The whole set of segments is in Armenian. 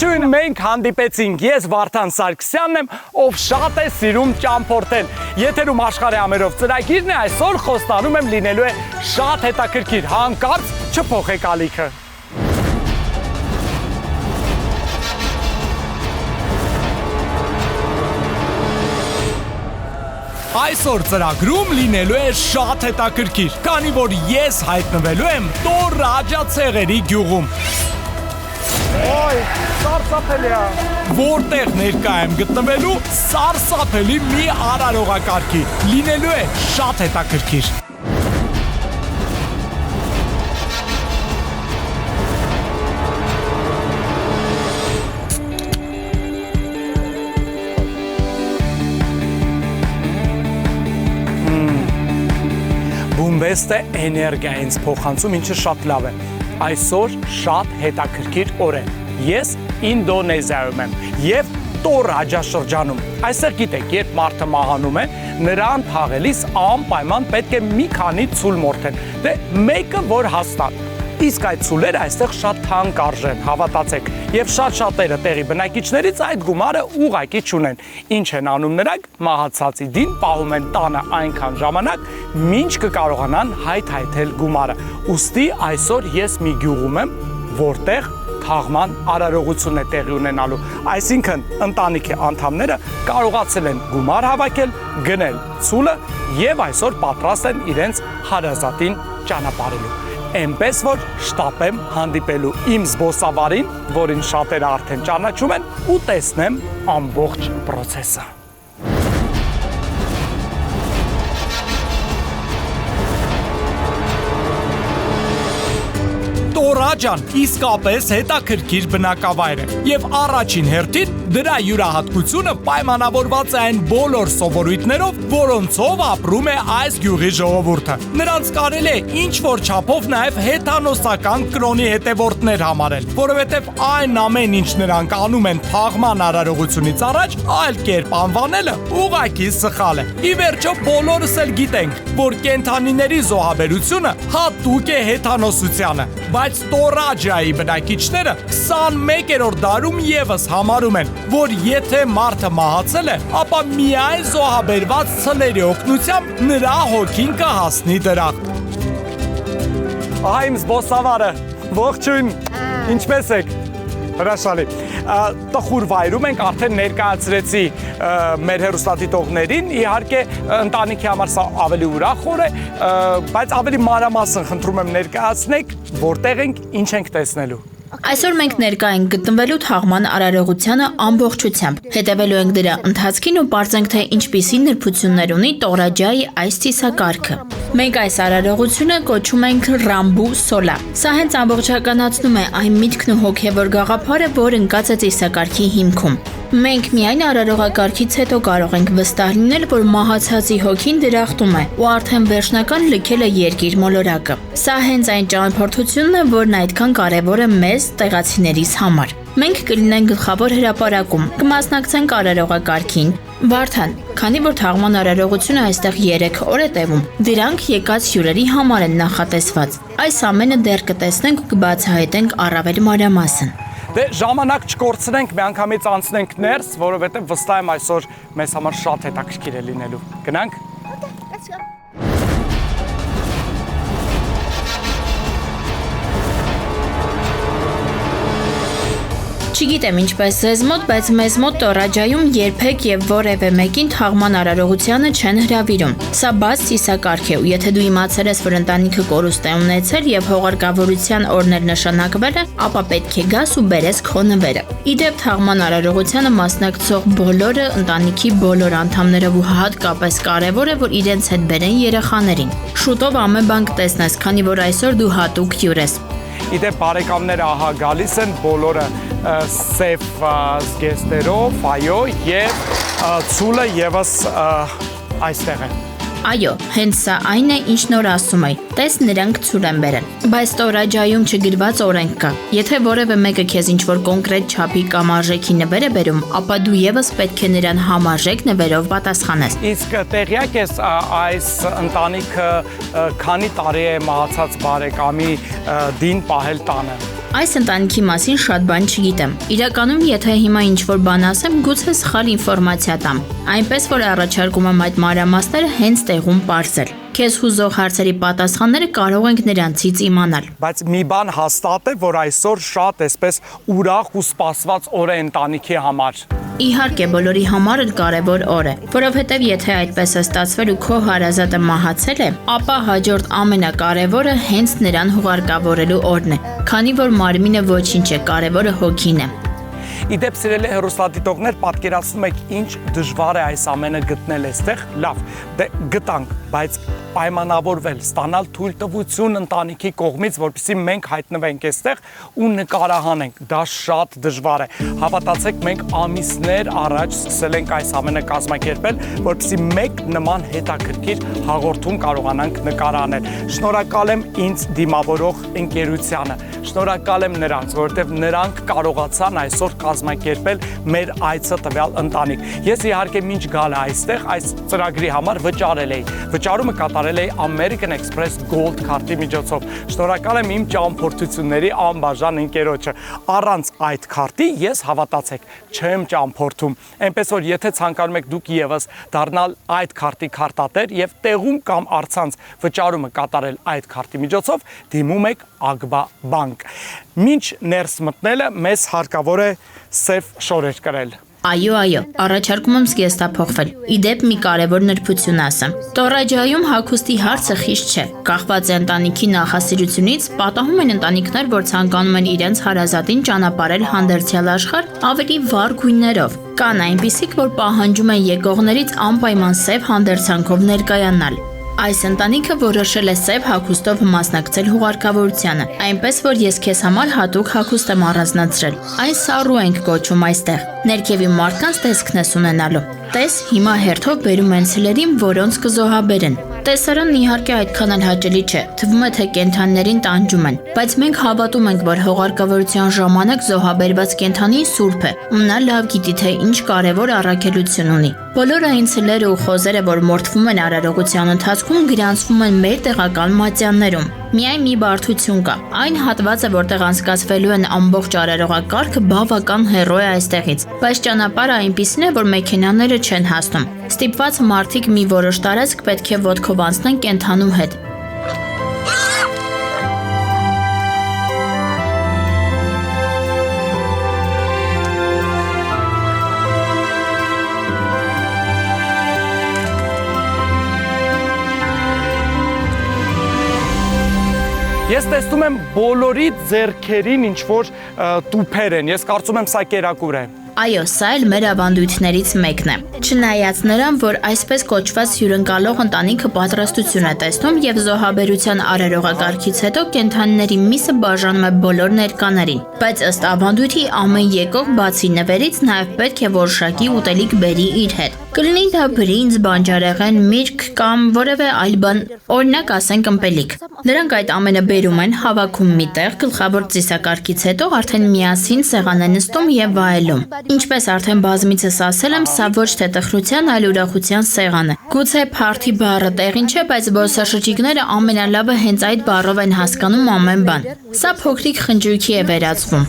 Ողջույն, մենք հանդիպեցինք, ես Վարդան Սարգսյանն եմ, ով շատ է սիրում ճամփորդել։ Եթերում աշխարհի ամերով ծրագիրն է, այսօր խոստանում եմ լինելու է շատ հետաքրքիր, հանկարծ չփոխեք ալիքը։ Այսօր ծրագրում լինելու է շատ հետաքրքիր, քանի որ ես հայտնվելու եմ Տոր-Ռաջա ցեղերի գյուղում։ Ոյ, սարսափելի է։ Որտեղ ներկա եմ գտնվելու սարսափելի մի արարողակարգի, լինելու է շատ հետաքրքիր։ Բումբեստը էներգիա ինձ փոխանցում, ինչը շատ լավ է։ Այսօր շատ հետաքրքիր օր է։ Ես Ինդոնեզիայում եմ եւ Տոր-Ռաջա շրջանում։ Այստեղ գիտեք, երբ մարդը մահանում է, նրան թաղելիս անպայման պետք է մի քանի ցուլ մորթեն։ Դե մեկը որ հաստատ։ Իսկ այդ ցուլերը այստեղ շատ թանկ արժեն, հավատացեք, եւ շատ-շատերը տեղի բնակիչներից այդ գումարը ուղակի չունեն։ Ինչ են անում նրանք, մահացածի դին պահում են տանը այնքան ժամանակ, մինչ կկարողանան հայթայթել գումարը։ Ուստի այսօր ես մի գյուղում եմ, որտեղ թաղման արարողություն է տեղի ունենալու։ Այսինքն ընտանիքի անդամները կարողացել են գումար հավաքել, գնել ցուլը եւ այսօր պատրաստ են իրենց հարազատին ճանապարհելու։ Էնպես որ շտապեմ հանդիպելու իմ զբոսավարին, որին շատերը արդեն ճանաչում են, ու տեսնեմ ամբողջ process-ը։ Տոր-Ռաջան իսկապես հետաքրքիր բնակավայր է եւ առաջին հերթին դրա յուրահատկությունը պայմանավորված է այն բոլոր սովորույթներով, որոնցով ապրում է այս գյուղի ժողովուրդը։ Նրանց կարելի է ինչ-որ չափով նաեւ հեթանոսական կրոնի հետևորդներ համարել, որովհետեւ այն ամեն ինչ նրանք անում են թաղման արարողությունից առաջ, այլ կերպ անվանելը ուղղակի սխալ է։ Ի վերջո բոլորս էլ գիտենք, որ կենդանիների զոհաբերությունը հատուկ է հեթանոսությանը, բայց Տոր-Ռաջայի բնակիչները 21-րդ դարում եւս համարում են, որ եթե մարդը մահացել է, ապա միայն զոհաբերված ցլերի օգնությամբ նրա հոգին կհասնի դրախտ։ Ահա իմ զբոսավարը, ողջույն, ինչպե՞ս եք։ Հրաշալի։ Տխուր վայրում ենք, արդեն ներկայացրեցի մեր հեռուստադիտողներին, իհարկե ընտանիքի համար սա ավելի ուրախ օր է, բայց ավելի մանրամասն խնդրում եմ ներկայացնեք, որտեղ ենք, ինչ ենք տեսնելու։ Այսօր մենք ներկա ենք գտնվելու թաղման արարողությանը ամբողջությամբ, հետևելու ենք դրա ընթացքին ու պարզենք, թե ինչպիսի նրբություններ ունի Տոր-Ռաջայի այս ծիսակարգը։ Մենք այս արարողությունը կոչում ենք Ռամբու Սոլա։ Սա հենց ամբողջականացնում է այն միտքն ու հոգևոր գաղափարը, որ ընկած է ծիսակարգի հիմքում։ Մենք միայն արարողակարգից հետո կարող ենք վստահ լինել, որ մահացածի հոգին դրախտում է ու արդեն վերջնական լքել է երկիր մոլորակը։ Սա հենց այն ճանապարհորդությունն է, որն այդքան կարևոր է մեզ տեղացիներիս համար։ Մենք կլինենք գլխավոր հրապարակում, կմասնակցենք արարողակարգին։ Վարդան, քանի որ թաղման արարողությունը այստեղ 3 օր է տևում, դրանք եկած հյուրերի համար են նախատեսված։ Այս ամենը դեռ կտեսնենք ու կբացահայտենք առավել մանրամասն։ Դե ժամանակ չկորցնենք, միանգամից անցնենք ներս, որովհետև վստահ եմ այսօր մեզ համար շատ հետաքրքիր է լինելու։ Գնանք։ Չգիտեմ ինչպես ձեզ մոտ, բայց մեզ մոտ Տոր-Ռաջայում երբեք եւ որևէ մեկին թաղման արարողությանը չեն հրավիրում։ Սա բաց ծիսակարգ է ու եթե դու իմացել ես, որ ընտանիքը կորուստ է ունեցել եւ հողարկավորության օրներ նշանակվել է, ապա պետք է գաս ու բերես քո նվերը։ Իդեպ թաղման արարողությանը մասնակցող բոլորը ընտանիքի բոլոր անդամներով ու հատկապես կարևոր է, որ իրենց հետ բերեն երեխաներին։ Շուտով ամեն բան կտեսնես, քանի որ այսօր դու հատուկ հյուր ես։ Իդեպ բարեկամները ահա գալիս են բոլորը սև զգեստերով, այո, եւ ցուլը եւս այստեղ է։ Այո, հենց սա այն է, ինչ նոր ասում էի։ Տես նրանք ցուլ են բերել։ Բայց Տոր-Ռաջայում չգրված օրենք կա։ Եթե որևէ մեկը քեզ ինչ-որ կոնկրետ չափի կամ արժեքի նվեր է բերում, ապա դու եւս պետք է նրան համարժեք նվերով պատասխանես։ Իսկ տեղյակ ես այս ընտանիքը քանի տարի է մահացած բարեկամի դին պահել տանը։ Այս ընտանիքի մասին շատ բան չգիտեմ։ Իրականում, եթե հիմա ինչ-որ բան ասեմ, գուցե սխալ ինֆորմացիա տամ։ Այնպես որ առաջարկում եմ այդ մանրամասները հենց տեղում պարզել։ Քեզ հուզող հարցերի պատասխանները կարող ենք նրանցից իմանալ։ Բայց մի բան հաստատ է, որ այսօր շատ այսպես ուրախ ու սպասված օր է ընտանիքի համար։ Իհարկե, բոլորի համար էլ կարևոր օր է, որովհետև եթե այդպես է ստացվել ու քո հարազատը մահացել է, ապա հաջորդ ամենակարևորը հենց նրան հուղարկավորելու օրն է, քանի որ մարմինը ոչինչ է, կարևորը հոգին է։ Իդեպ սիրելի հեռուստադիտողներ, պատկերացնում եք ինչ դժվար է այս ամենը գտնել այստեղ։ Լավ, դե գտանք, բայց պայմանավորվել, ստանալ թույլտվություն ընտանիքի կողմից, որպեսզի մենք հայտնվենք այստեղ ու նկարահանենք։ Դա շատ դժվար է։ Հավատացեք, մենք ամիսներ առաջ սկսել ենք այս ամենը կազմակերպել, որպեսզի մեկ նման հետաքրքիր հաղորդում կարողանանք նկարահանել։ Շնորհակալ եմ ինձ դիմավորող ընկերությանը։ Շնորհակալ եմ նրանց, որովհետև նրանք կարողացան այսօր կազմակերպել մեր այցը տվյալ ընտանիք։ Ես իհարկե մինչ գալը այստեղ այս ծրագրի համար վճարել էի։ Վճարումը կատարել էի American Express Gold քարտի միջոցով։ Շնորհակալ եմ իմ ճամփորդությունների անբաժան ընկերոջը։ Առանց այդ քարտի ես հավատացեք չեմ ճամփորդում։ Այնպես որ եթե ցանկանում եք դուք եւս դառնալ այդ քարտի քարտատեր եւ տեղում կամ առցանց վճարումը կատարել այդ քարտի միջոցով, դիմում եք Agba Bank։ Մինչ ներս մտնելը մեզ հարկավոր է սև շորեր կրել։ Այո, առաջարկում եմ զգեստափոխվել։ Իդեպ մի կարևոր նրբություն ասեմ։ Տորաջայում հագուստի հարցը խիստ չէ։ Կախված է ընտանիքի նախասիրությունից, պատահում են ընտանիքներ, որ ցանկանում են իրենց հարազատին ճանապարհել հանդերձյալ աշխարհ ավելի վառ գույներով։ Կան այնպիսիք, որ պահանջում են եկողներից անպայման սև հանդերձանքով ներկայանալ։ Այս ընտանիքը որոշել է սև հագուստով մասնակցել հուղարկավորությանը, այնպես որ ես քեզ համար հատուկ հագուստ եմ առանձնացրել։ Այն սառու ենք կոչում այստեղ։ Ներքևի մարդկանց տեսքն ես ունենալու։ Տես, հիմա հերթով բերում են ցլերին, որոնց կզոհաբերեն։ Տեսարանն իհարկե այդքան էլ հաճելի չէ, թվում է թե կենդանիներին տանջում են, բայց մենք հավատում ենք, որ հողարկավորության ժամանակ զոհաբերված կենդանին սուրբ է, ու նա լավ գիտի, թե ինչ կարևոր առաքելություն ունի։ Բոլոր այն ցլերը ու խոզերը, որ մորթվում են արարողության ընթացքում, գրանցվում են մեր տեղական մատյաններում։ Միայն մի բարդություն կա։ Այն հատվածը, որտեղ անցկացվելու են ամբողջ արարողակարգը, բավական հեռու է այստեղից, բայց ճանապարհը այնպիսին է, որ մեքենաները չեն հասնում։ Ստիպված մարդիկ մի որոշ տարածք պետք է ոտքով անցնեն կենդանու հետ։ Ես տեսնում եմ բոլորի ձեռքերին ինչ որ տուփեր են։ Ես կարծում եմ սա կերակուր է։ Այո, սա էլ մեր ավանդույթներից մեկն է։ Չնայած նրան, որ այսպես կոչված հյուրընկալող ընտանիքը պատրաստություն է տեսնում եւ զոհաբերության արարողակարգից հետո կենդանիների միսը բաժանում է բոլոր ներկաներին, բայց ըստ ավանդույթի ամեն եկող բացի նվերից նաեւ պետք է որոշակի ուտելիք բերի իր հետ։ Կլինի դա բրինձ, բանջարեղեն, միրգ կամ որևէ այլ բան, օրինակ ասենք ըմպելիք։ Նրանք այդ ամենը բերում են, հավաքում միտեղ, գլխավոր ծիսակարգից հետո արդեն միասին սեղան են նստում եւ վայելում։ Ինչպես արդեն բազմիցս ասել եմ, սա ոչ թե տխրության, այլ ուրախության սեղան է։ Գուցե փարթի բառը տեղին չէ, բայց զբոսաշրջիկները ամենալավը հենց այդ բառով են հասկանում ամեն բան։ Սա փոքրիկ խնջույքի է վերածվում։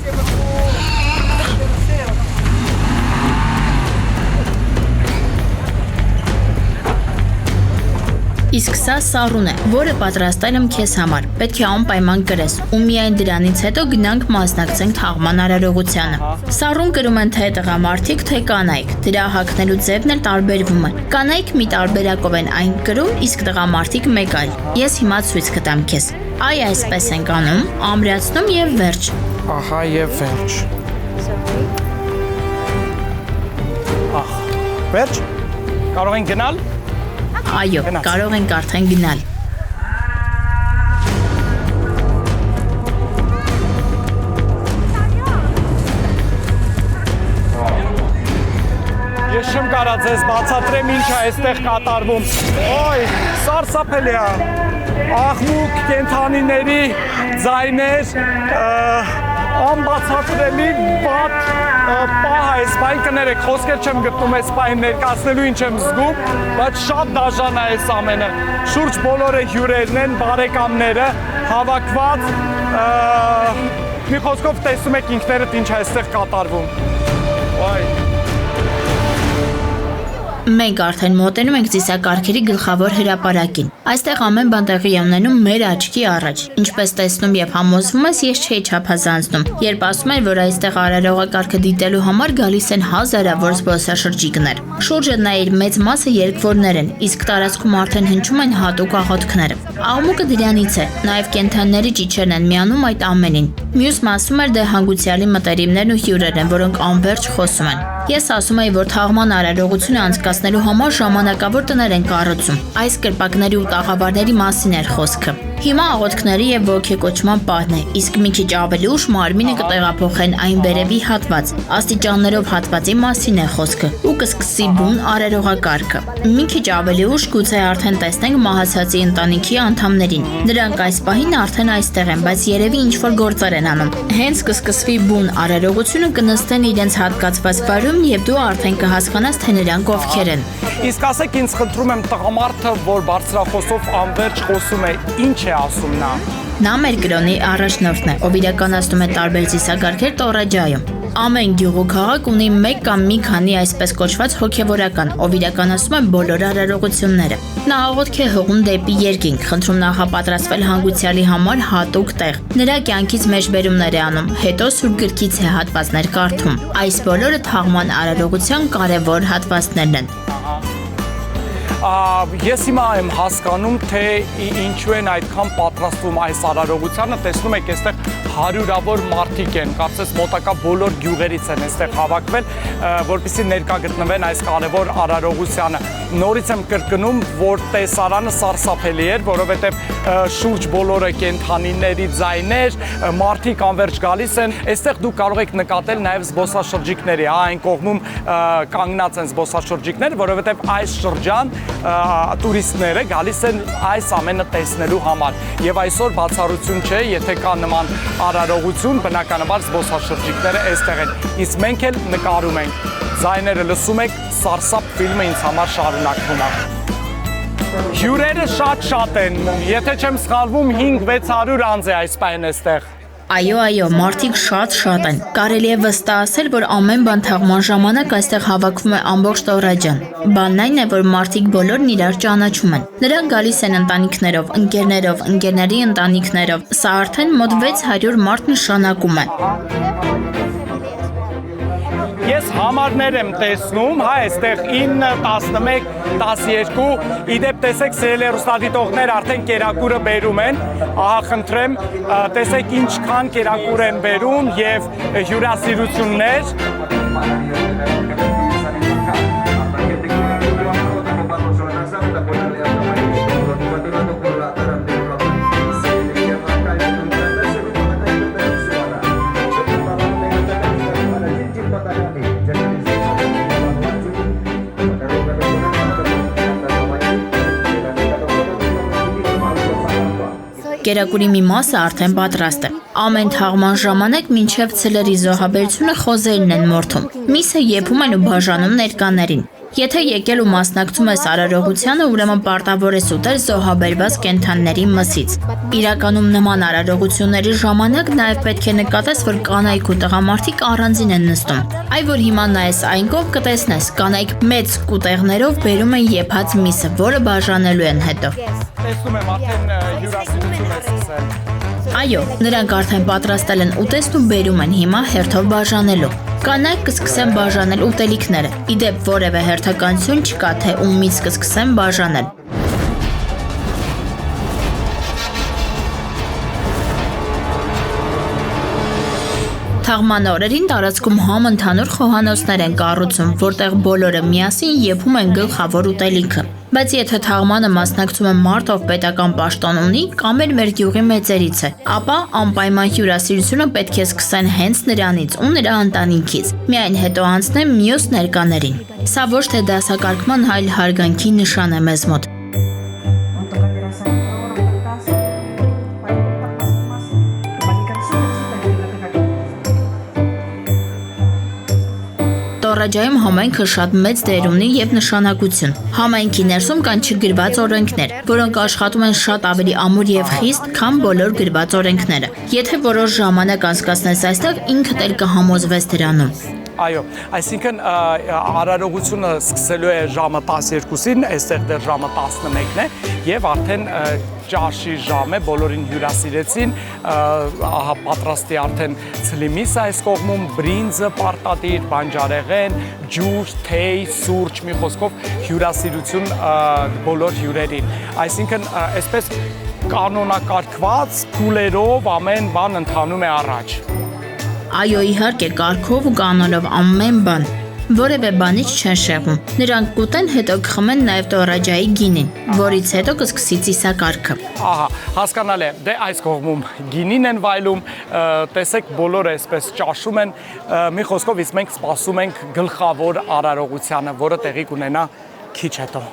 Իսկ սա սառուն է, որը պատրաստել եմ քեզ համար։ Պետք է անպայման կրես, ու միայն դրանից հետո գնանք մասնակցենք թաղման արարողությանը։ Սառուն կրում են թե տղամարդիկ, թե կանայք։ Դրա հագնելու ձևն էլ տարբերվում է։ Կանայք մի տարբերակով են այն կրում, իսկ տղամարդիկ մեկ այլ։ Ես հիմա ցույց կտամ քեզ։ Այ այսպես ենք անում, ամրացնում եւ վերջ։ Ահա եւ վերջ։ Ահ, վերջ։ Կարող են գնալ։ Այո, կարող ենք արդեն գնալ։ Ես չեմ կարա ձեզ բացատրեմ ինչ է այստեղ կատարվում։ Ոյ, սարսափելի է։ Աղմուկ, կենդանիների ձայներ, անբացատրելի վատ պահ է, սպայն կներեք, խոսքեր չեմ գտնում այս պահին ներկայացնելու ինչ եմ զգում, բայց շատ դաժան է այս ամենը։ Շուրջ բոլորը հյուրերն են, բարեկամները, հավաքված, Մի խոսքով տեսում եք ինքներդ ինչ է այստեղ կատարվում։ Վայ։ Մենք արդեն մոտենում ենք ծիսակարգերի գլխավոր հրապարակին։ Այստեղ ամեն բան տեղի է ունենում մեր աչքի առաջ։ Ինչպես տեսնում եւ համոզվում ես, ես չէի չափազանցնում, երբ ասում են, որ այստեղ արարողակարգը դիտելու համար գալիս են հազարավոր զբոսաշրջիկներ։ Շուրջը նայիր մեծ մասը երկվորներ են, իսկ տարածքում արդեն հնչում են հատուկ աղոթքները։ Աղմուկը դրանից է, նաեւ կենդանիների ճիչերն են միանում այդ ամենին։ Մյուս մասում էլ դե հանգուցյալի մտերիմներն ու հյուրերն են, որոնք անverջ խոսում են։ Ես ասում եի, որ թաղման արարողությունը անցկացնելու համար ժամանակավոր տներ են կառուցում։ Այս կրպակների ու տաղավարների մասին էր խոսքը։ Հիմա աղոթքների եւ ոգեկոչման պահն է, իսկ մի քիչ ավելի ուշ մարմինը կտեղափոխեն այն վերևի հատված։ Աստիճաններով հատվածի մասին է խոսքը ու կսկսի բուն արարողակարգը։ Մի քիչ ավելի ուշ գուցե արդեն տեսնենք մահացածի ընտանիքի անդամներին։ Նրանք այս պահին արդեն այստեղ են, բայց երևի ինչ-որ գործեր են անում։ Հենց կսկսվի բուն արարողությունը կնստեն իրենց հատկացված վարում եւ դու արդեն կհասկանաս, թե նրանք ովքեր են։ Իսկ ասեք ինձ խնդրում եմ տղամարդը, որ բարձրախոսով անverջ խոսում է, ինչ է ասում նա։ Նա մեր կրոնի առաջնորդն է, ով իրականացնում է տարբեր ծիսակարգեր Տորաջայում։ Ամեն գյուղ ու քաղաք ունի մեկ կամ մի քանի այսպես կոչված հոգևորական, ով իրականացում է բոլոր արարողությունները։ Նա աղոթք է հողում դեպի երկինք, խնդրում նախապատրաստվել հանգուցյալի համար հատուկ տեղ։ Նրա կյանքից մեջբերումներ է անում, հետո սուրբ գրքից է հատվածներ կարդում։ Այս բոլորը թաղման արարողության կարևոր հատվածներն են։ Ես հիմա եմ հասկանում, թե ինչու են այդքան պատրաստվում այս արարողությանը, տեսնում եք այստեղ հարյուրավոր մարդիկ են, կարծես մոտակա բոլոր գյուղերից են այստեղ հավաքվել, որպեսզի ներկա գտնվեն այս կարևոր արարողությանը։ Նորից եմ կրկնում, որ տեսարանը սարսափելի էր, որովհետև շուրջ բոլորը կենդանիների ձայներ, մարդիկ անverջ գալիս են, այստեղ դուք կարող եք նկատել նաև զբոսաշրջիկների, այն կողմում կանգնած են զբոսաշրջիկներ, որովհետև այս շրջան տուրիստները գալիս են այս ամենը տեսնելու համար եւ այսօր բացառություն չէ, եթե կա նման արարողություն, բնականաբար զբոսաշրջիկները այստեղ են, իսկ մենք էլ նկարում ենք, ձայները լսում եք, սարսափ ֆիլմը ինձ համար շարունակվում է։ Հյուրերը շատ են, եթե չեմ սխալվում 5-600 անձ է այս պահին այստեղ։ Այո, մարդիկ շատ են։ Կարելի է վստահ ասել, որ ամեն բան թաղման ժամանակ այստեղ հավաքվում է ամբողջ Տորաջան։ Բանն այն է, որ մարդիկ բոլորն իրար ճանաչում են։ Նրանք գալիս են ընտանիքներով, ընկերներով, ընկերների ընտանիքներով։ Սա արդեն մոտ 600 մարդ նշանակում է։ Ես համարներ եմ տեսնում, հա, այստեղ 9, 11, 12, իդեպ տեսեք սիրելի հեռուստադիտողներ արդեն կերակուրը բերում են, ահա խնդրեմ, տեսեք ինչքան կերակուր են բերում եւ հյուրասիրություններ։ Կերակուրի մի մասը արդեն պատրաստ է։ Ամեն թաղման ժամանակ մինչև ցլերի զոհաբերությունը խոզերն են մորթում։ Միսը եփում են ու բաժանում ներկաներին։ Եթե եկել ու մասնակցում ես արարողությանը, ուրեմն պարտավոր ես ուտել զոհաբերված կենդանիների մսից։ Իրականում նման արարողությունների ժամանակ նաև պետք է նկատես, որ կանայք ու տղամարդիկ առանձին են նստում։ Այ որ հիմա նայես այն կողմ կտեսնես, կանայք մեծ կուտեղներով բերում են եփած միսը, որը բաժանելու են հետո։ Տեսնում եմ արդեն հյուրասիրություն է սկսել։ Այո, նրանք արդեն պատրաստել են ուտեստն ու բերում են հիմա հերթով բաժանելու։ Կանայք կսկսեն բաժանել ուտելիքները։ Իդեպ որևէ հերթականություն չկա, թե ումից կսկսեն բաժանել։ Թաղման օրերին տարածքում համընդհանուր խոհանոցներ են կառուցում, որտեղ բոլորը միասին եփում են գլխավոր ուտելիքը։ Բայց եթե թաղմանը մասնակցում է մարդ, ով պետական պաշտոն ունի, կամ էլ մեր գյուղի մեծերից է, ապա անպայման հյուրասիրությունը պետք է սկսեն հենց նրանից ու նրա ընտանիքից, միայն հետո անցնեն մյուս ներկաներին։ Սա ոչ թե դասակարգման, այլ հարգանքի նշան է մեզ մոտ։ Տորաջայում համայնքը շատ մեծ դեր ունի եւ նշանակություն։ Համայնքի ներսում կան չգրված օրենքներ, որոնք աշխատում են շատ ավելի ամուր եւ խիստ, քան բոլոր գրված օրենքները։ Եթե որոշ ժամանակ անցկացնես այստեղ, ինքդ էլ կհամոզվես դրանում։ Այո, այսինքն արարողությունը սկսելու է ժամը 12-ին, այստեղ դեռ ժամը 11-ն է եւ արդեն ճաշի ժամ է, բոլորին հյուրասիրեցին, ահա պատրաստի արդեն ցլիմիսը այս կողմում, բրինձը պարտադիր, բանջարեղեն, ջուր, թեյ, սուրճ, մի խոսքով հյուրասիրություն բոլոր հյուրերին։ Այսինքն այսպես կանոնակարգված փուլերով ամեն բան ընթանում է առաջ։ Այո, իհարկե, կարգով ու կանոնով ամեն բան, որևէ բանից չեն շեղում։ Նրանք կուտեն, հետո կխմեն նաև Տորաջայի գինին, որից հետո կսկսի ծիսակարգը։ Ահա, հասկանալի է, դե այս կողմում գինին են վայելում, տեսեք բոլորը այսպես ճաշում են, մի խոսքով իսկ մենք սպասում ենք գլխավոր արարողությանը, որը տեղի կունենա քիչ հետո։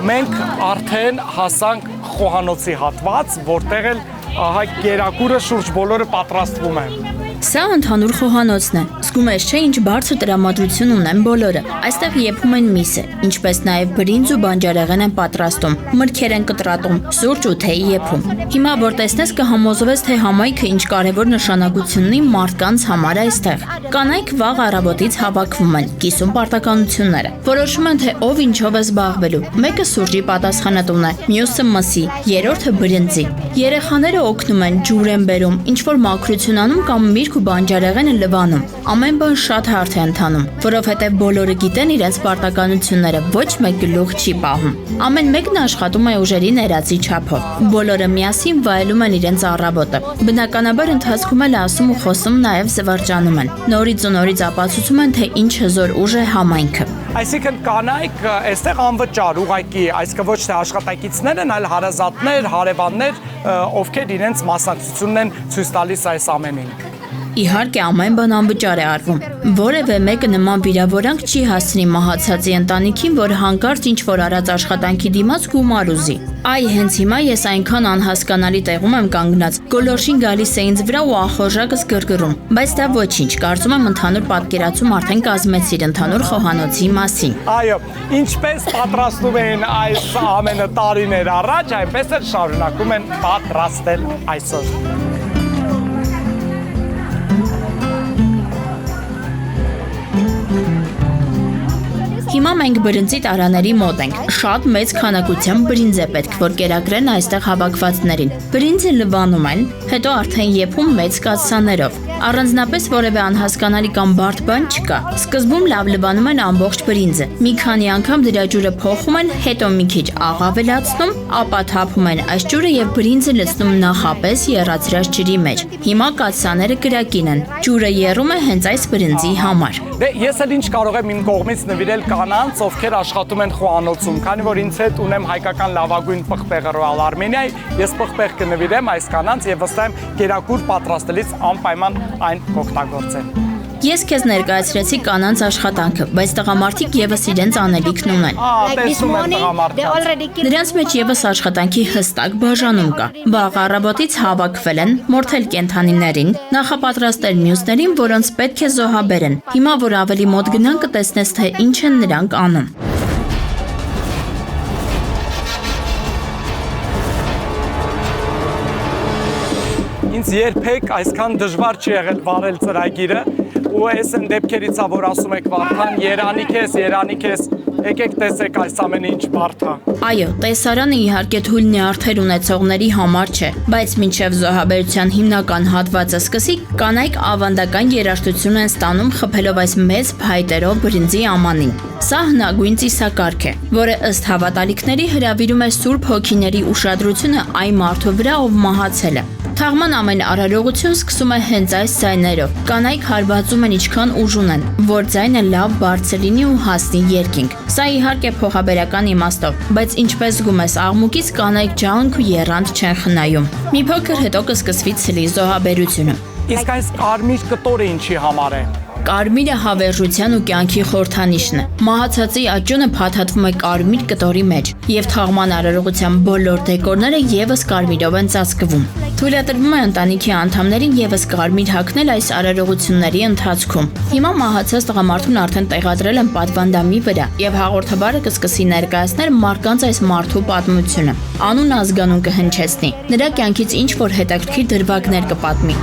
Մենք արդեն հասանք խոհանոցի հատված, որտեղ էլ ահա կերակուրը շուրջ բոլորը պատրաստվում են։ Սա ընդհանուր խոհանոցն է։ Զգում ես, չէ, ինչ բարձր տրամադրություն ունեն բոլորը։ Այստեղ եփում են միսը, ինչպես նաև բրինձ ու բանջարեղեն են պատրաստում, մրգեր են կտրատում, սուրճ ու թեյ եփում։ Հիմա որ տեսնես կհամոզվես, թե համայնքը ինչ կարևոր նշանակություն ունի մարդկանց համար այստեղ։ Կանայք վաղ առավոտից հավաքվում են, կիսում պարտականությունները։ Որոշում են, թե ով ինչով է զբաղվելու։ Մեկը սուրճի պատասխանատուն է, մյուսը մսի, երրորդը բրինձի։ Երեխաները օգնում են, ջուր են բերում, ինչ որ մաքրություն անում կամ միրգ ու բանջարեղեն է լվանում։ Ամեն բան շատ հարթ է ընթանում, որովհետև բոլորը գիտեն իրենց պարտականությունները, ոչ մեկ գլուխ չի պահում։ Ամեն մեկն աշխատում է ուժերի ներածի չափով։ Բոլորը միասին վայելում են իրենց առավոտը։ Բնականաբար ընթացքում էլ ասում ու խոսում նաև զվարճանում են։ Նորից ու նորից ապացուցում են, թե ինչ հզոր ուժ է համայնքը։ Այսինքն կանայք այստեղ անվճար ուղղակի, այսինքն ոչ թե աշխատակիցներ են, այլ հարազատներ, հարևաններ, ովքեր իրենց մասնակցությունն են ցույց տալիս այս ամենին։ Իհարկե ամեն բան անվճար է արվում։ Որևէ մեկը նման վիրավորանք չի հասցնի մահացածի ընտանիքին, որ հանկարծ ինչ որ արած աշխատանքի դիմաց գումար ուզի։ Այ հենց հիմա ես այնքան անհասկանալի տեղում եմ կանգնած։ Գոլորշին գալիս է ինձ վրա ու ախորժակս գրգռում, բայց դա ոչինչ, կարծում եմ ընդհանուր պատկերացում արդեն կազմեցիր ընդհանուր խոհանոցի մասին։ Այո, ինչպես պատրաստում էին այս ամենը տարիներ առաջ, այնպես էլ շարունակում են պատրաստել այսօր։ Հիմա մենք բրինձի տարաների մոտ ենք։ Շատ մեծ քանակությամբ բրինձ է պետք, որ կերակրեն այստեղ հավաքվածներին։ Բրինձը լվանում են, հետո արդեն եփում մեծ կաթսաներով։ Առանձնապես որևէ անհասկանալի կամ բարդ բան չկա։ Սկզբում լավ լվանում են ամբողջ բրինձը։ Մի քանի անգամ դրա ջուրը փոխում են, հետո մի քիչ աղավելացնում, ապա թափում են այս ջուրը եւ բրինձը լցնում նախապես եռացրած ջրի մեջ։ Հիմա կաթսաները կրակին են։ Ջուրը եռում է հենց այս բրինձի համար։ Դե ես էլ ինչ կարող եմ իմ կողմից նվիրել կանանց, ովքեր աշխատում են խոհանոցում, քանի որ ինձ հետ ունեմ հայկական լավագույն պղպեղը Royal Armenia-ի, ես պղպեղ կնվիրեմ այս կանանց եւ վստահ եմ կերակուր պատրաստելիս անպայման այն կօգտագործեն։ Ես քեզ ներկայացրեցի կանանց աշխատանքը, բայց տղամարդիկ եւս իրենց անելիքն ունեն։ Տեսնում եմ տղամարդիկ։ Նրանց մեջ եւս աշխատանքի հստակ բաժանում կա։ Վաղ առավոտից հավաքվել են, մորթել կենդանիներին, նախապատրաստել մյուսներին, որոնց պետք է զոհաբերեն։ Հիմա որ ավելի մոտ գնան կտեսնես, թե ինչ են նրանք անում։ Ինձ երբեք այսքան դժվար չի եղել վարել ծրագիրը ու այս են դեպքերից է, որ ասում եք Վարդան, երանի քեզ, եկեք տեսեք այս ամենը ինչ բարդ է։ Այո, տեսարանը իհարկե թույլն է արդեր ունեցողների համար չէ, բայց մինչև զոհաբերության հիմնական հատվածը սկսի, կանայք ավանդական երաժշտություն են ստանում խփելով այս մեծ փայտերով բրինձի ամանին։ Սա հնագույն ծիսակարգ է, որը ըստ հավատալիքների հրավիրում է Սուրբ Հոգիների ուշադրությունը այն մարդու վրա, ով մահացել է։ Թաղման ամեն արարողություն սկսում է հենց այս ձայներով։ Կանայք հարվածում են ինչքան ուժ ունեն, որ ձայնը լավ բարձր լինի ու հասնի երկինք։ Սա իհարկե փոխաբերական իմաստով, բայց ինչպես զգում ես աղմուկից կանայք ջանք ու եռանդ չեն խնայում։ Մի փոքր հետո կսկսվի ցլի զոհաբերությունը։ Իսկ այս կարմիր կտորը ինչի համար է։ Կարմիրը հավերժության ու կյանքի խորհրդանիշն է։ Մահացածի աճյունը փաթաթվում է կարմիր կտորի մեջ, եւ թաղման արարողության բոլոր դեկորները եւս կարմիրով են ծածկվում։ Թույլատրվում է ընտանիքի անդամներին եւս կարմիր հագնել այս արարողությունների ընթացքում։ Հիմա մահացած տղամարդուն արդեն տեղադրել են պատվանդամի վրա, եւ հաղորդավարը կսկսի ներկայացնել մարդկանց այս մարդու պատմությունը։ Անուն ազգանուն կհնչեցնի։ Նրա կյանքից ինչ որ հետաքրքիր դրվագներ կպատմի։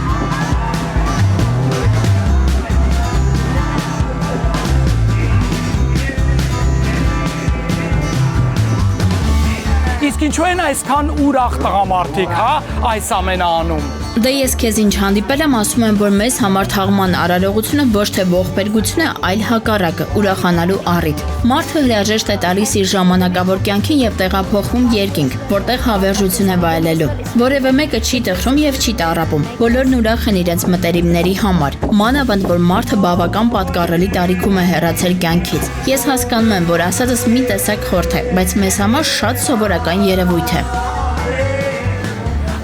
Իսկ ինչու են այսքան ուրախ տղամարդիկ, հա, այս ամենը անում։ Դե ես քեզ ինչ հանդիպել եմ, ասում եմ, որ մեզ համար թաղման արարողությունը ոչ թե ողբերգություն է, այլ հակառակը, ուրախանալու առիթ։ Մարդը հրաժեշտ է տալիս իր ժամանակավոր կյանքին եւ տեղափոխվում երկինք, որտեղ հավերժություն է վայելելու։ Որևէ մեկը չի տխրում եւ չի տառապում։ Բոլորն ուրախ են իրենց մտերիմների համար։ Մանավանդ որ մարդը բավական պատկառելի տարիքում է հեռացել կյանքից։ Ես հասկանում եմ, որ ասածս մի տեսակ խորթ է, բայց մեզ համար շատ սովորական երևույթ է։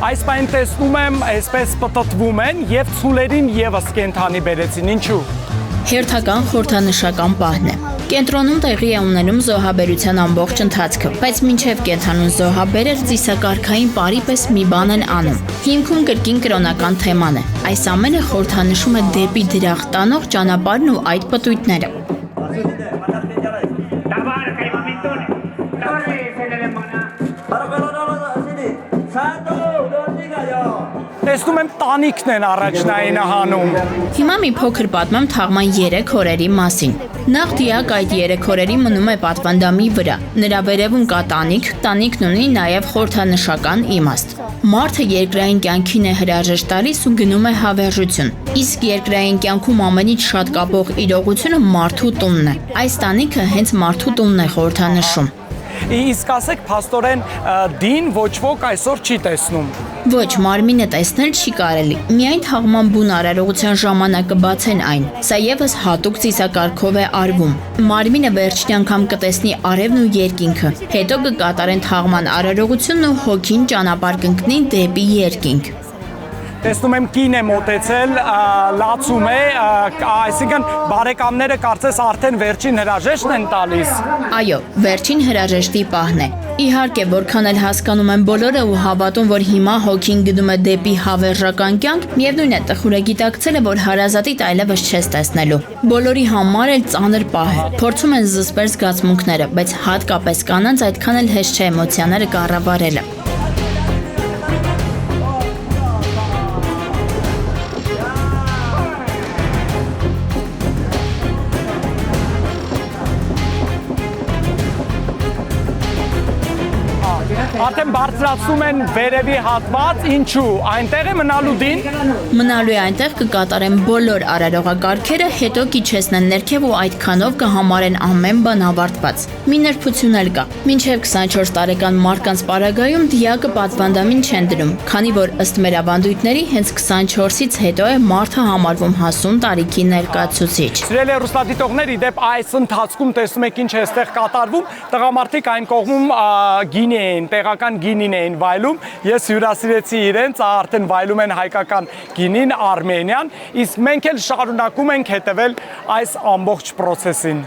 Այս պայն տեսնում եմ, այսպես պտտվում են եւ ցուլերին եւս կենթանի բերեցին, ինչու։ Հերթական խորհրդանշական պահն է։ Կենտրոնում տեղի է ունենում զոհաբերության ամբողջ ընթացքը, բայց մինչև կենթանուն զոհաբերեր ծիսակարգային բարի պես մի բան են անում։ Հիմքում կրկին կրոնական թեման է։ Այս ամենը խորհրդանշում է դեպի դրախտ տանող ճանապարհն ու այդ պտույտները։ Տեսնում եմ տանիքն են առաջնային հանում։ Հիմա մի փոքր պատմեմ թաղման 3 օրերի մասին։ Նախ դիակ այդ 3 օրերի մնում է պատվանդամի վրա։ Նրա վերևում կա տանիք, տանիքն ունի նաև խորհրդանշական իմաստ։ Մարդը երկրային կյանքին է հրաժեշտ տալիս ու գնում է հավերժություն։ Իսկ երկրային կյանքում ամենից շատ կապող իրողությունը մարդու տունն է։ Այս տանիքը հենց մարդու տունն է խորհրդանշում։ Իսկ ասեք, փաստորեն դին ոչ ոք այսօր չի տեսնում։ Ոչ, մարմինը տեսնել չի կարելի։ Միայն թաղման բուն արարողության ժամանակ կբացեն այն։ Սա եւս հատուկ ծիսակարգով է արվում։ Մարմինը վերջին անգամ կտեսնի արևն ու երկինքը։ Հետո կկատարեն թաղման արարողությունն ու հոգին ճանապարհ կընկնի դեպի երկինք։ Տեսնում եմ կին է մոտեցել, լացում է, այսինքն բարեկամները կարծես արդեն վերջին հրաժեշտն են տալիս։ Այո, վերջին հրաժեշտի պահն է։ Իհարկե, որքան էլ հասկանում են բոլորը ու հավատում, որ հիմա հոգին գնում է դեպի հավերժական կյանք, միևնույն է տխուր է գիտակցելը, որ հարազատիդ այլևս չես տեսնելու։ Բոլորի համար էլ ծանր պահ է։ Փորձում են զսպել զգացմունքները, բայց հատկապես կանանց այդքան էլ հեշտ չէ էմոցիաները կառավարելը։ Արդեն բարձրացնում են վերևի հատված, ինչու, այնտեղ է մնալու դին։ Մնալու է այնտեղ կկատարեն բոլոր արարողակարգերը, հետո կիչեցնեն ներքև ու այդքանով կհամարեն ամեն բան ավարտված։ Մի նրբություն էլ կա։ Մինչև 24 տարեկան մարդկանց պարագայում դիակը պատվանդամին չեն դնում, քանի որ ըստ մեր ավանդույթների հենց 24-ից հետո է մարդը համարվում հասուն տարիքի ներկայացուցիչ։ Սիրելի հեռուստադիտողներ, իդեպ այս ընթացքում տեսնում եք ինչ է այստեղ կատարվում, տղամարդիկ այն կողմում գինի էին, տեղական գինին էին վայելում, ես հյուրասիրեցի իրենց, արդեն վայելում են հայկական գինին, արմենյան, իսկ մենք էլ շարունակում ենք հետևել այս ամբողջ պրոցեսին։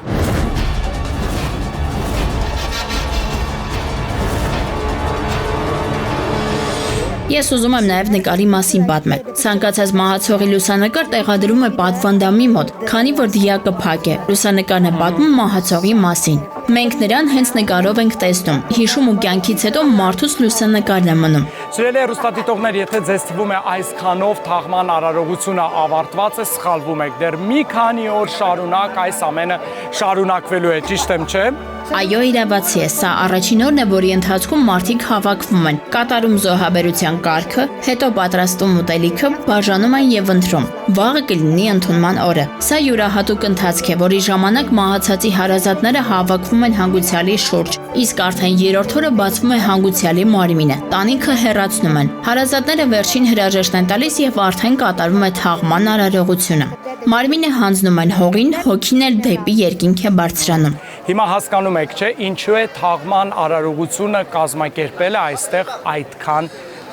Ես ուզում եմ նաև նկարի մասին պատմել։ Ցանկացած մահացողի լուսանկար տեղադրում է պատվանդամի մոտ, քանի որ դիակը փակ է։ Լուսանկարն է պատմում մահացողի մասին։ Մենք նրան հենց նկարով ենք տեսնում։ Հիշում ու կյանքից հետո մարդուց լուսանկարն է մնում։ Սիրելի հեռուստադիտողներ, եթե ձեզ թվում է այսքանով թաղման արարողությունը ավարտված է, սխալվում եք։ Դեռ մի քանի օր շարունակ այս ամենը շարունակվելու է, ճիշտ եմ, չէ՞։ Այո, իրավացի է, սա առաջին օրն է, որի ընթացքում մարդիկ հավաքվում են, կատարում զոհաբերության կարգը, հետո պատրաստում ուտելիքը, բաժանում են եւ ընտրում։ Վաղը կլինի ընդունման օրը։ Սա յուրահատուկ ընթացք է, որի ժամանակ մահացածի հարազատները հավաքվում են հանգուցյալի շուրջ, իսկ արդեն երրորդ օրը բացվում է հանգուցյալի մարմինը։ Տանիքը հեռացնում են։ Հարազատները վերջին հրաժեշտ են տալիս եւ արդեն կատարվում է թաղման արարողությունը։ Մարմինը հանձնում են հողին, հոգին էլ դեպի երկինք է բարձրանում։ Հիմա հասկանում եք, չէ, ինչու է թաղման արարողությունը կազմակերպելը այստեղ այդքան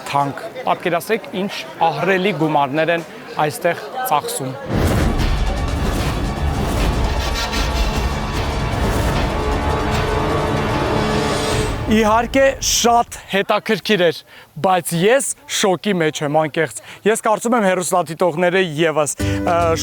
թանկ։ Պատկերացրեք, ինչ ահռելի գումարներ են այստեղ ծախսում։ Իհարկե շատ հետաքրքիր էր, բայց ես շոկի մեջ եմ անկեղծ։ Ես կարծում եմ հեռուստադիտողները եւս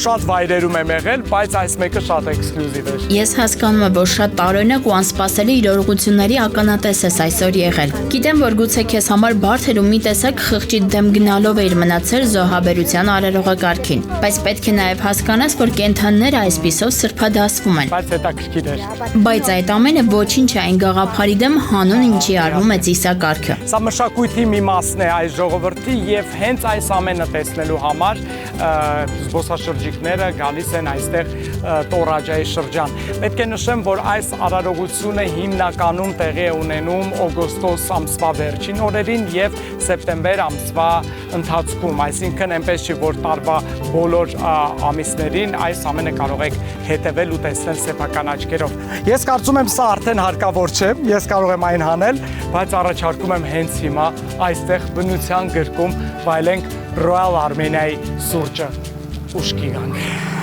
շատ վայրերում եմ եղել, բայց այս մեկը շատ էքսկլյուզիվ էր։ Ես հասկանում եմ, որ շատ տարօրինակ ու անսպասելի իրողությունների ականատես ես այսօր եղել։ Գիտեմ, որ գուցե քեզ համար բարդ էր ու մի տեսակ խղճի դեմ գնալով էր մնացել զոհաբերության արարողակարգին, բայց պետք է նաև հասկանաս, որ կենդանները այսպիսով սրբադասվում են։ Բայց հետաքրքիր էր։ Բայց այդ ամենը ոչինչ է այն գաղափարի դեմ հանուն ինչի արվում է ծիսակարգը։ Սա մշակույթի մի մասն է այս ժողովրդի եւ հենց այս ամենը տեսնելու համար զբոսաշրջիկները գալիս են այստեղ Տորաջայի շրջան։ Պետք է նշեմ, որ այս արարողությունը հիմնականում տեղի է ունենում օգոստոս ամսվա վերջին օրերին եւ սեպտեմբեր ամսվա ընթացքում, այսինքն այնպես չի, որ տարվա բոլոր ամիսներին այս ամենը կարող եք հետևել ու տեսնել սեփական աչքերով։ Ես կարծում եմ սա արդեն հարկավոր չէ, ես կարող եմ այն հանել, բայց առաջարկում եմ հենց հիմա այստեղ բնության գրկում վայելենք Royal Armenia-ի սուրճը, ուշքի գանք։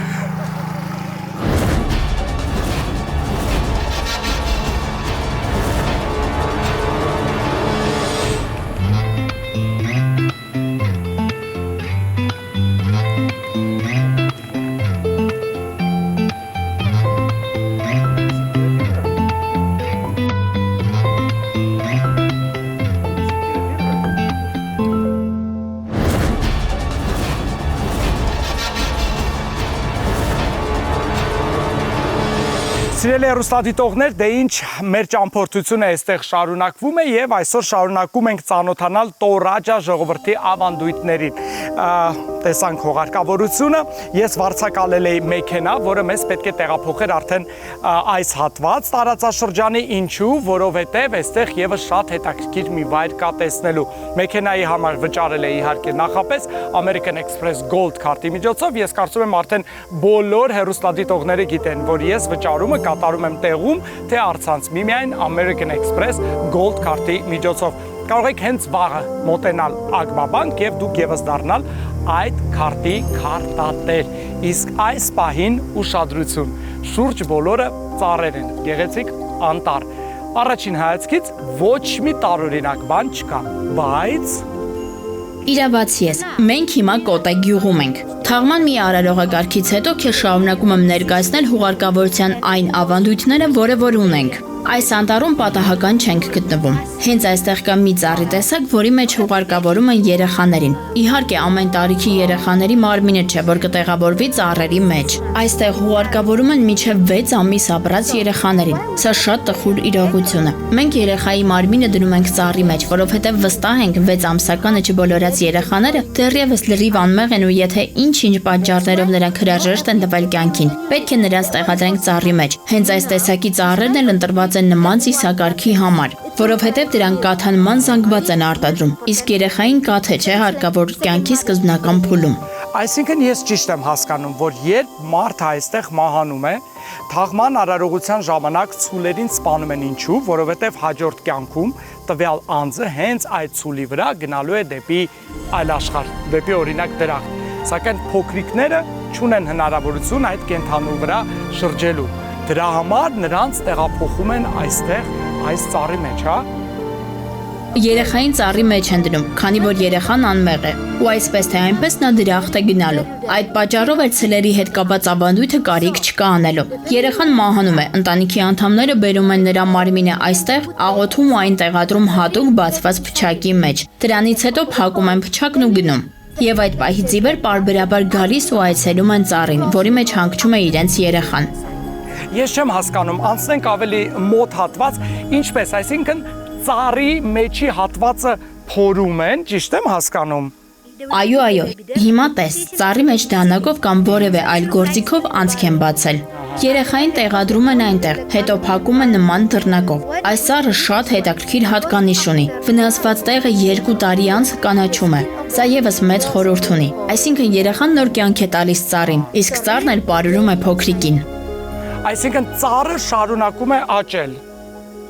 Սիրելի հեռուստադիտողներ, դե ինչ մեր ճամփորդությունը այստեղ շարունակվում է եւ այսօր շարունակում ենք ծանոթանալ Տորաջա ժողովրդի ավանդույթներին։ Տեսանք հողարկավորությունը, ես վարձակալել էի մեքենա, որը մեզ պետք է տեղափոխեր արդեն այս հատված տարածաշրջանի, ինչու, որովհետեւ այստեղ եւս շատ հետաքրքիր մի վայր կա տեսնելու։ Մեքենայի համար վճարել էի իհարկե նախապես American Express Gold քարտի միջոցով, ես կարծում եմ արդեն բոլոր հեռուստադիտողները գիտեն, որ ես վճարումը կատարում եմ տեղում, թե առցանց, միմիայն American Express Gold քարտի միջոցով։ Կարող եք հենց վաղը մոտենալ Ագմաբանկ եւ դուք եւս դառնալ այդ քարտի քարտատեր։ Իսկ այս պահին ուշադրություն, շուրջ բոլորը ծառեր են, գեղեցիկ անտառ։ Առաջին հայացքից ոչ մի տարօրինակ բան չկա, բայց Իրավացի ես, մենք հիմա Կոտե գյուղում ենք։ Թաղման մի արարողակարգից հետո քեզ շարունակում եմ ներկայացնել հուղարկավորության այն ավանդույթները, որ ունենք։ Այս անտառում պատահական չենք գտնվում։ Հենց այստեղ կա մի ծառի տեսակ, որի մեջ հուղարկավորում են երեխաներին։ Իհարկե, ամեն տարիքի երեխաների մարմինը չէ, որ կտեղավորվի ծառերի մեջ։ Այստեղ հուղարկավորում են մինչև 6 ամիս ապրած երեխաներին։ Սա շատ տխուր իրողություն է։ Մենք երեխայի մարմինը դնում ենք ծառի մեջ, որովհետև վստահ ենք 6 ամսականը չբոլորած երեխաները դեռևս լրիվ անմեղ են ու եթե ինչ-ինչ պատճառներով նրանք հրաժեշտ են տվել կյանքին, պետք է նրանց տեղադրենք ծառի մեջ։ Հենց այս տեսակի ծառերն էլ ընտրված են նման ծիսակարգի համար, որովհետև դրանք կաթանման զանգված են արտադրում, իսկ երեխային կաթ չէ հարկավոր կյանքի սկզբնական փուլում։ Այսինքն ես ճիշտ եմ հասկանում, որ երբ մարդը այստեղ մահանում է, թաղման արարողության ժամանակ ցուլերին սպանում են ինչու, որովհետև հաջորդ կյանքում տվյալ անձը հենց այդ ցուլի վրա գնալու է դեպի այլ աշխարհ, դեպի օրինակ դրախտ, սակայն փոքրիկները չունեն հնարավորություն այդ կենդանու վրա շրջելու։ Դրա համար նրանց տեղափոխում են այստեղ այս ծառի մեջ, հա։ Երեխային ծառի մեջ են դնում, քանի որ երեխան անմեղ է, ու այսպես թե այնպես նա դրախտ է գնալու։ Այդ պատճառով էլ ցլերի հետ կապված ավանդույթը կարիք չկա անելու։ Երեխան մահանում է, ընտանիքի անդամները բերում են նրա մարմինը այստեղ, աղոթում ու այն տեղադրում հատուկ բացված փչակի մեջ։ Դրանից հետո փակում են փչակն ու գնում։ Եվ այդ պահից ի վեր պարբերաբար գալիս ու այցելում են ծառին, որի մեջ հանգչում է իրենց երեխան։ Ես չեմ հասկանում, անցնենք ավելի մոտ հատված, ինչպես, այսինքն ծառի մեջի հատվածը փորում են, ճիշտ եմ հասկանում։ Այո, հիմա տես, ծառի մեջ դանակով կամ որևէ այլ գործիքով անցք են բացել։ Երեխային տեղադրում են այնտեղ, հետո փակում են նման դռնակով։ Այս ծառը շատ հետաքրքիր հատկանիշ ունի։ Վնասված տեղը 2 տարի անց կանաչում է։ Սա եւս մեծ խորհուրդ ունի։ Այսինքն երեխան նոր կյանք է տալիս ծառին, իսկ ծառն էլ պարուրում է փոքրիկին։ Այսինքն ծառը շարունակում է աճել։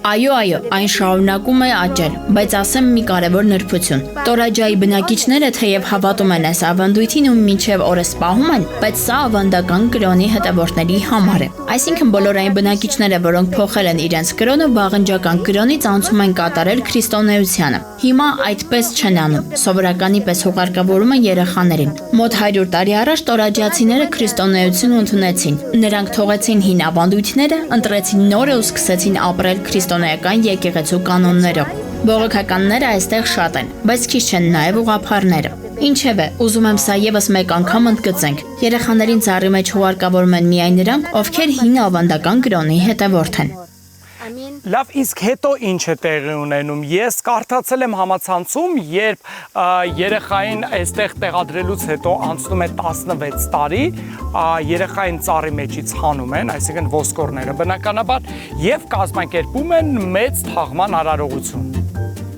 Այո, այն շարունակում է աճել, բայց ասեմ մի կարևոր նրբություն։ Տորաջայի բնակիչները թեև հավատում են այս ավանդույթին ու մինչև օրս պահում են, բայց սա ավանդական կրոնի հետևորդների համար է։ Այսինքն բոլոր այն բնակիչները, որոնք փոխել են իրենց կրոնը, վաղնջական կրոնից անցում են կատարել քրիստոնեությանը։ Հիմա այդպես չեն անում, սովորականի պես հուղարկավորում են երեխաներին։ Մոտ 100 տարի առաջ տորաջացիները քրիստոնեություն ընդունեցին։ Նրանք թողեցին հին ավանդույթները, ընտրեցին նորը ու սկսեցին ապրել քրիստոնեական եկեղեցու կանոններով։ Բողոքականները այստեղ շատ են, բայց քիչ չեն նաև ուղղափառները։ Ինչևէ, ուզում եմ սա եւս մեկ անգամ ընդգծենք։ Երեխաներին ծառի մեջ հուղարկավորում են միայն նրանք, ովքեր հին ավանդական կրոնի հետևորդ են։ Լավ, իսկ հետո ինչ է տեղի ունենում։ Ես կարդացել եմ համացանցում, երբ երեխային այստեղ տեղադրելուց հետո անցնում է 16 տարի, երեխային ծառի մեջից հանում են, այսինքն ոսկորները բնականաբար, եւ կազմակերպում են մեծ թաղման արարողություն։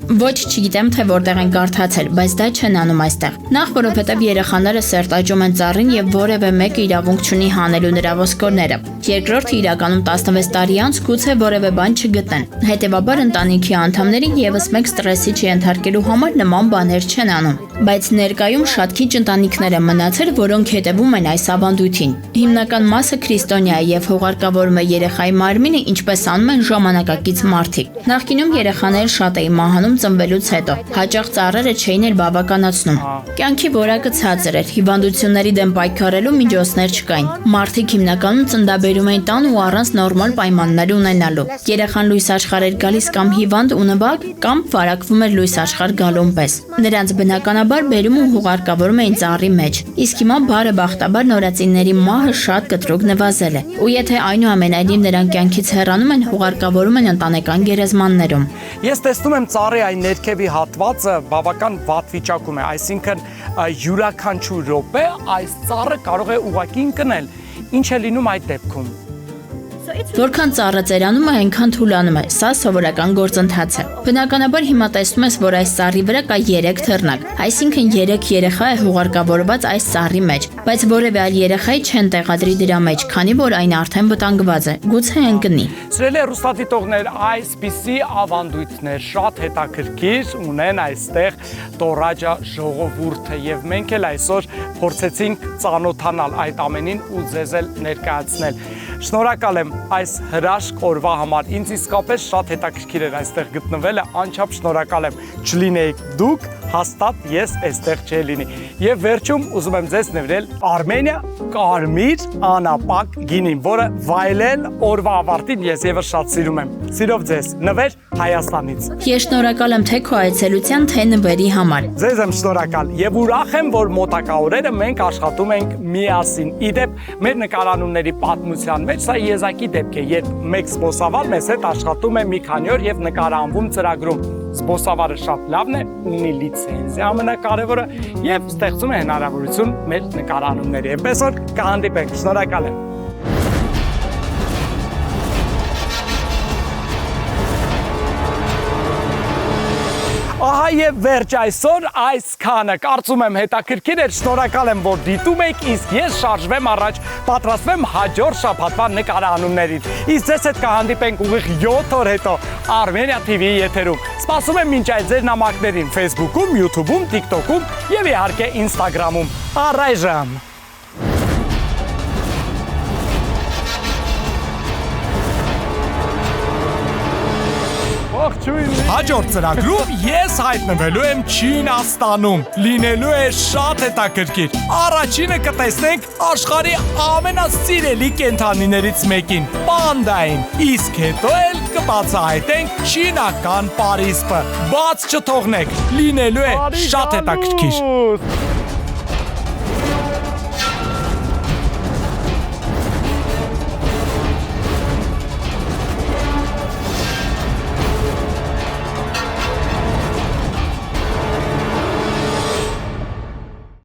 Ոչ, չգիտեմ, թե որտեղ են կարդացել, բայց դա չեն անում այստեղ։ Նախ որովհետև երեխաները սերտաճում են ծառին եւ որևէ մեկը իրավունք չունի հանելու նրա ոսկորները։ Երկրորդը իրականում 16 տարի անց գուցե որևէ բան չգտնեն։ Հետևաբար ընտանիքի անդամներին եւս մեկ ստրեսի չենթարկելու համար նման բաներ չեն անում։ Բայց ներկայում շատ քիչ ընտանիքներ են մնացել, որոնք հետևում են այս ավանդույթին։ Հիմնական մասը քրիստոնյա է եւ հուղարկավորում է երեխայի մարմինը, ինչպես անում են ժամանակակից մարդիկ։ Նախկինում երեխաները շատ էին մահանում ծնվելուց հետո, հաճախ ծառերը չէին էլ բավականացնում։ Կյանքի որակը ցածր էր, հիվանդությունների դեմ պայքարելու միջոցներ չկային։ Մարդիկ հիմնականում ծննդաբերում էին տան ու առանց նորմալ պայմաններ ունենալու։ Երեխան լույս աշխարհ էր գալիս կամ հիվանդ ու նվագ, կամ վարակվում էր լույս աշխարհ գալուն պես։ Նրանց բնականաբար բերում ու հուղարկավորում էին ծառի մեջ։ Իսկ հիմա բարեբախտաբար նորածինների մահը շատ կտրուկ նվազել է։ Ու եթե այնուամենայնիվ նրանք կյանքից հեռանում են, հուղարկավորում են ընտանեկան գերեզմաններում։ Ես տեսնում եմ ծառի այն ներքևի հատվածը բավական վատ վիճակում է, այսինքն յուրաքանչյուր րոպե այս ծառը կարող է ուղղակի ընկնել։ Ինչ է լինում այդ դեպքում։ Որքան ծառը ծերանում է, այնքան թուլանում է։ Սա սովորական գործընթաց է։ Բնականաբար հիմա տեսնում ես, որ այս ծառի վրա կա 3 թռնակ, այսինքն 3 երեխա է հուղարկավորված այս ծառի մեջ, բայց որևէ այլ երեխայի չեն տեղադրի դրա մեջ, քանի որ այն արդեն վտանգված է։ Գուցե ընկնի։ Սիրելի հեռուստադիտողներ, այսպիսի ավանդույթներ շատ հետաքրքիր ունեն այստեղ Տորաջա ժողովուրդը եւ մենք էլ այսօր փորձեցինք ծանոթանալ այդ ամենին ու ձեզ էլ ներկայացնել։ Շնորհակալ եմ այս հրաշք օրվա համար։ Ինձ իսկապես շատ հետաքրքիր էր այստեղ գտնվելը, անչափ շնորհակալ եմ։ Չլինեիք դուք, հաստատ ես այստեղ չէի լինի։ Եվ վերջում ուզում եմ ձեզ նվիրել Արմենիա կարմիր անապակ գինին, որը վայելել օրվա ավարտին ես եւս շատ սիրում եմ։ Սիրով ձեզ, նվեր Հայաստանից։ Ես շնորհակալ եմ թե քո այցելության, թե նվերի համար։ Ձեզ եմ շնորհակալ եւ ուրախ եմ, որ մոտակա օրերը մենք աշխատում ենք միասին։ Իդեպ մեր նկարանումների պատմության մեջ սա եզակի դեպք է, երբ մեկ զբոսավար մեզ հետ աշխատում է մի քանի օր եւ նկարահանվում ծրագրում։ Զբոսավարը շատ լավն է, ունի լիցենզիա ամենակարևորը եւ ստեղծում է հնարավորություն մեր նկարանումների։ Այնպես որ կհանդիպենք, շնորհակալ եմ։ Ահա եւ վերջ այսօր այսքանը, կարծում եմ հետաքրքիր էր, շնորհակալ եմ, որ դիտում եք, իսկ ես շարժվեմ առաջ, պատրաստվեմ հաջորդ շաբաթվա նկարահանումներին։ Իսկ ձեզ հետ կհանդիպենք ուղիղ 7 օր հետո Armenia TV-ի եթերում։ Սպասում եմ մինչ այդ ձեր նամակներին Facebook-ում, YouTube-ում, TikTok-ում եւ իհարկե Instagram-ում։ Առայժմ Հաջորդ ծրագրում ես հայտնվելու եմ Չինաստանում, լինելու է շատ հետաքրքիր։ Առաջինը կտեսնենք աշխարհի ամենասիրելի կենդանիներից մեկին՝ պանդային, իսկ հետո էլ կբացահայտենք չինական պարիսպը։ Բաց չթողնեք, լինելու է շատ հետաքրքիր։